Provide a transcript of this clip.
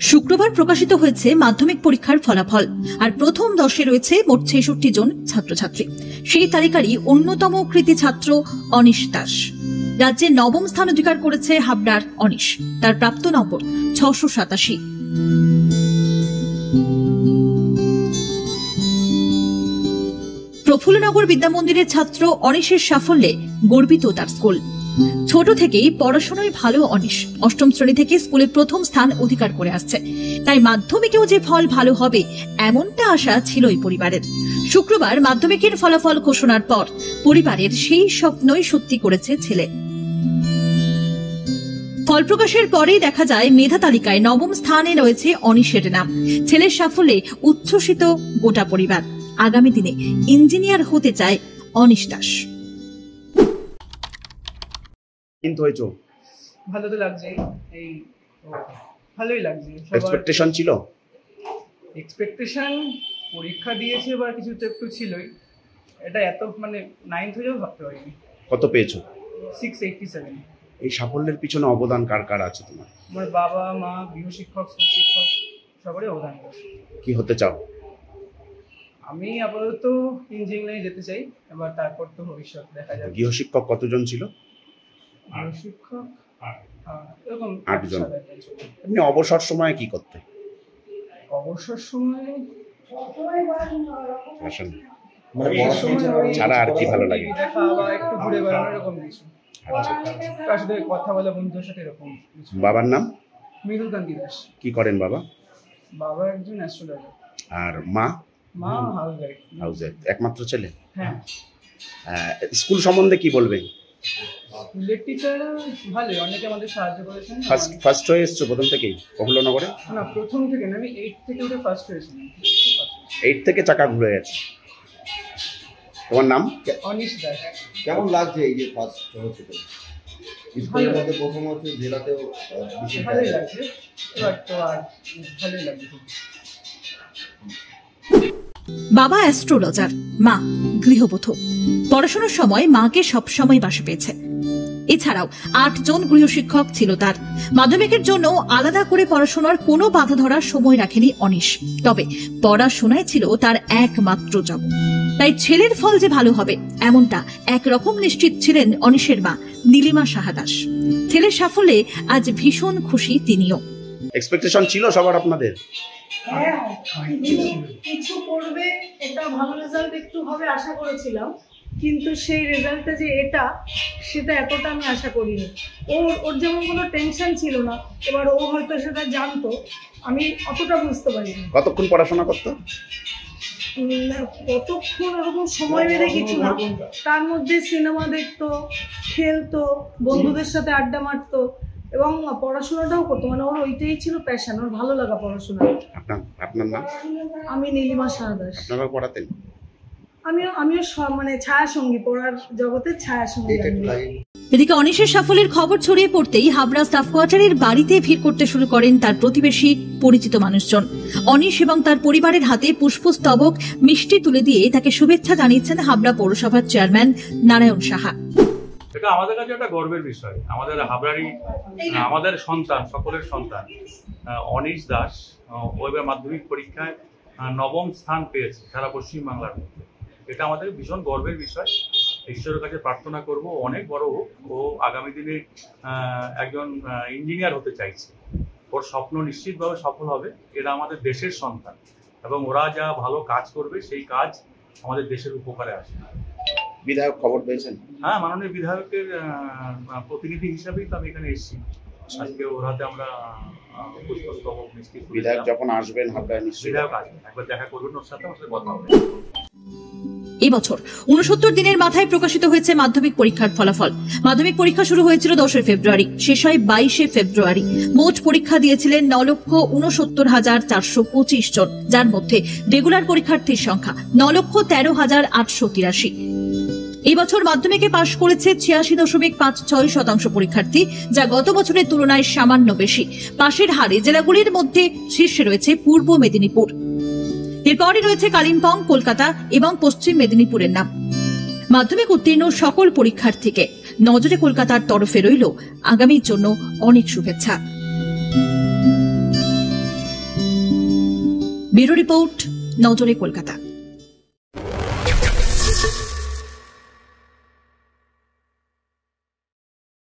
শুক্রবার প্রকাশিত হয়েছে মাধ্যমিক পরীক্ষার ফলাফল। আর প্রথম 10-এ রয়েছে মোট 66 জন ছাত্রছাত্রী। সেই তালিকারই অন্যতম কৃতী ছাত্র অনিশ দাস। রাজ্যে 9ম স্থান অধিকার করেছে হাবড়ার অনিশ। তার প্রাপ্ত নম্বর 687। প্রফুল্লনগর বিদ্যামন্দিরের ছাত্র অনিশের সাফল্যে গর্বিত তার স্কুল। ছোট থেকেই পড়াশোনায় ভালো অনিশ। 8ম শ্রেণী থেকে স্কুলে প্রথম স্থান অধিকার করে আসছে। তাই মাধ্যমিকেও যে ফল ভালো হবে এমনটা আশা ছিলই পরিবারের। শুক্রবার মাধ্যমিকের ফলাফল ঘোষণার পর পরিবারের সেই স্বপ্নই সত্যি করেছে ছেলে। ফল প্রকাশের পরেই দেখা যায় মেধা তালিকায় 9ম স্থানে রয়েছে অনিশের নাম। ছেলের সাফল্যে উচ্ছ্বসিত গোটা পরিবার। আগামী দিনে ইঞ্জিনিয়ার হতে চায় অনিশ দাস। কিন্তু হয়েছে ভালো তো লাগছে, এই ভালোই লাগছে। এক্সপেকটেশন ছিল? এক্সপেকটেশন পরীক্ষা দিয়েছে বা কিছু তো একটু ছিলই। এটা এত মানে 9th হয়েও ভাবতে পারিনি। কত পেয়েছো? 687। এই সাফল্যের পিছনে অবদান কার কার আছে তোমার? আমার বাবা মা, গৃহশিক্ষক, স্কুল শিক্ষক সবারই অবদান আছে। কি হতে চাও? আমি আপাতত ইঞ্জিনিয়ারিং যেতে চাই, এবার তারপর তো ভবিষ্যৎ দেখা যাবে। গৃহশিক্ষক কতজন ছিল? গৃহশিক্ষক এরকম 8 জন। আপনি অবসর সময়ে কি করতে? অবসর সময়ে ছাড়া আর কি ভালো লাগে? দেখা বা একটু ঘুরে বেড়ানো এরকম কিছু। তার সাথে কথা বলা, বন্ধুদের সাথে এরকম কিছু। বাবার নাম? মৃদুল কান্তি দাস। কি করেন বাবা? বাবা একজন অ্যাস্ট্রোলজার। আর মা? মা হাউসওয়াইফ। হাউসওয়াইফ। একমাত্র ছেলে? হ্যাঁ। স্কুল সম্বন্ধে কি বলবেন? স্কুলের টিচাররা ভালোই, অনেকে আমাদের সাহায্য করেছেন। ফার্স্ট হয়ে এসছো প্রথম থেকেই প্রফুল্লনগরে? না, প্রথম থেকে না, আমি 8 থেকে উঠে ফার্স্ট হয়েছিলাম। 8 থেকে চাকা ঘুরে গেছে। তোমার নাম? অনিশ দাস। কেমন লাগছে এই যে ফার্স্ট হচ্ছে? স্কুলের মধ্যে প্রথম হচ্ছে, জেলাতেও ভালোই লাগছে। এবার তো আর ভালোই লাগছে। বাবা অ্যাস্ট্রোলজার, মা গৃহবধূ। পড়াশোনার সময় মাকে সবসময় পাশে পেয়েছে। এছাড়াও 8 জন গৃহশিক্ষক ছিল তার। মাধ্যমিকের জন্য আলাদা করে পড়াশোনার কোনো বাধা ধরার সময় রাখেনি অনিশ। তবে পড়াশোনায় ছিল তার একমাত্র জগৎ। তাই ছেলের ফল যে ভালো হবে এমনটা একরকম নিশ্চিত ছিলেন অনিশের মা নীলিমা সাহা দাস। ছেলের সাফল্যে আজ ভীষণ খুশি তিনিও। এক্সপেকটেশন ছিল সবার আপনাদের? হ্যাঁ, কিছু করবে, এটা ভালো রেজাল্ট একটু হবে আশা করেছিলাম, কিন্তু সেই রেজাল্টটা যে এটা, সেটা এতটা আমি আশা করিনি। ওর যেমন কোনো টেনশন ছিল না, এবার ও হয়তো সেটা জানতো, আমি অতটা বুঝতে পারিনি। কতক্ষণ পড়াশোনা করতো? কতক্ষণ এরকম সময় বেঁধে কিছু না, তার মধ্যে সিনেমা দেখতো, খেলতো, বন্ধুদের সাথে আড্ডা মারতো এবং পড়াশোনাটাও করতো। মানে ওর ওইটাই ছিল প্যাশন, ওর ভালো লাগা পড়াশোনা। আপনার নাম? আমি নীলিমা সাহা দাস। আপনারা পড়াতেন? আমিও মানে ছায়া সঙ্গী, পড়ার জগতের ছায়া সঙ্গী। এদিকে অনিশের সাফল্যের খবর ছড়িয়ে পড়তেই হাবড়া স্টাফ কোয়ার্টারের বাড়িতে ভিড় করতে শুরু করেন তার প্রতিবেশী, পরিচিত মানুষজন। অনিশ এবং তার পরিবারের হাতে পুষ্পস্তবক, মিষ্টি তুলে দিয়ে তাকে শুভেচ্ছা জানিয়েছেন হাবড়া পৌরসভার চেয়ারম্যান নারায়ণ সাহা। এটা আমাদের কাছে একটা গর্বের বিষয়। আমাদের হাবড়ারই, আমাদের সন্তান, সকলের সন্তান অনিশ দাস ওইবার মাধ্যমিক পরীক্ষায় 9ম স্থান পেয়েছে সারা পশ্চিমবাংলার মধ্যে। এটা আমাদের ভীষণ গর্বের বিষয়। ঈশ্বরের কাছে প্রার্থনা করব অনেক বড় হোক। ও আগামী দিনে একজন ইঞ্জিনিয়ার হতে চাইছে। ওর স্বপ্ন নিশ্চিতভাবে সফল হবে। এরা আমাদের দেশের সন্তান এবং ওরা যা ভালো কাজ করবে সেই কাজ আমাদের দেশের উপকারে আসবে। বিধায়ক খবর পেয়েছেন? হ্যাঁ, মাননীয় বিধায়কের প্রতিনিধি হিসাবেই তো আমি এখানে এসেছি। আজকে ওর হাতে আমরা পুষ্পস্তবক, মিষ্টি। বিধায়ক যখন আসবেন হাবড়ায় নিশ্চয়ই বিধায়ক আসবেন, একবার দেখা করবেন ওর সাথে, আমার সাথে কথা হবে। এবছর 69 দিনের মাথায় প্রকাশিত হয়েছে মাধ্যমিক পরীক্ষার ফলাফল। মাধ্যমিক পরীক্ষা শুরু হয়েছিল 10 ফেব্রুয়ারি, শেষ হয় 22 ফেব্রুয়ারি। মোট পরীক্ষা দিয়েছিলেন 9,69,425 জন, যার মধ্যে রেগুলার পরীক্ষার্থীর সংখ্যা 9,13,883। এবছর মাধ্যমিকে পাশ করেছে 86.56% পরীক্ষার্থী, যা গত বছরের তুলনায় সামান্য বেশি। পাশের হারে জেলাগুলির মধ্যে শীর্ষে রয়েছে পূর্ব মেদিনীপুর। এরপরই রয়েছে কালিম্পং, কলকাতা এবং পশ্চিম মেদিনীপুরের নাম। মাধ্যমিক উত্তীর্ণ সকল পরীক্ষার্থীকে নজরে কলকাতার তরফে রইল আগামীর জন্য অনেক শুভেচ্ছা। ব্যুরো রিপোর্ট, নজরে কলকাতা।